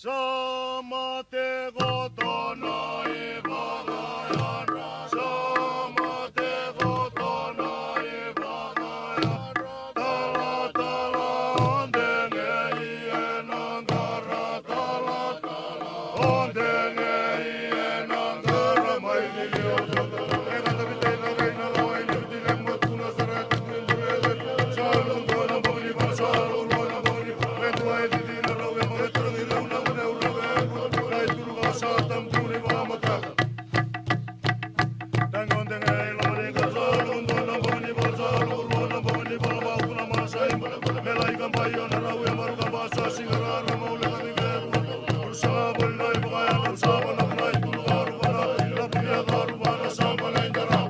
Sama te kotona ipakayan, sama te kotona ipakayan. Tala tala on tenge ien angkara, tala tala on tenge ien angkara. Maililio sotala, eka taviteina reina lawain yrtile muottuna saretet milturelet. Salun tuona poni vaan salun luona poni, ventua etitiina rauja molettarani reuna muneura veekut. Tai turvaa saatam tuuni vaamata. Tangon tenge ilani kasalun tuona poni vaan salun luona poni palvaukuna maasa impale. Melaikan paiona rauja marukan vaasa singaraara maulekani veekut. Ursaa volina ipakajan ursaavana naikun kaaruvana. Lapuja kaaruvana saapalein tarau.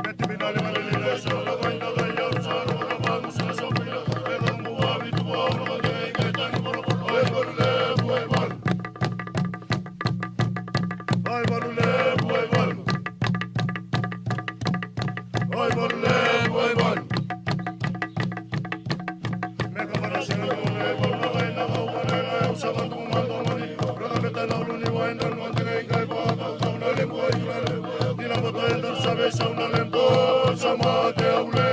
Metti pinali välille saada vain takaja ursaaruvana vaangusena sopia. Elon kuvaa vitua oleva teikeitän korkon aivan leepu aivan. Aivan leepu aivan. Aivan leepu aivan. Meka varasena tuoneen kolma aina kaukaneena ja usavan tuuman tuomani. Rakametan lauluni vain rangon teneen kaipaa kaunailen puajunalle. Tilapotojen tarssa veissaunalle. Samaa te aule.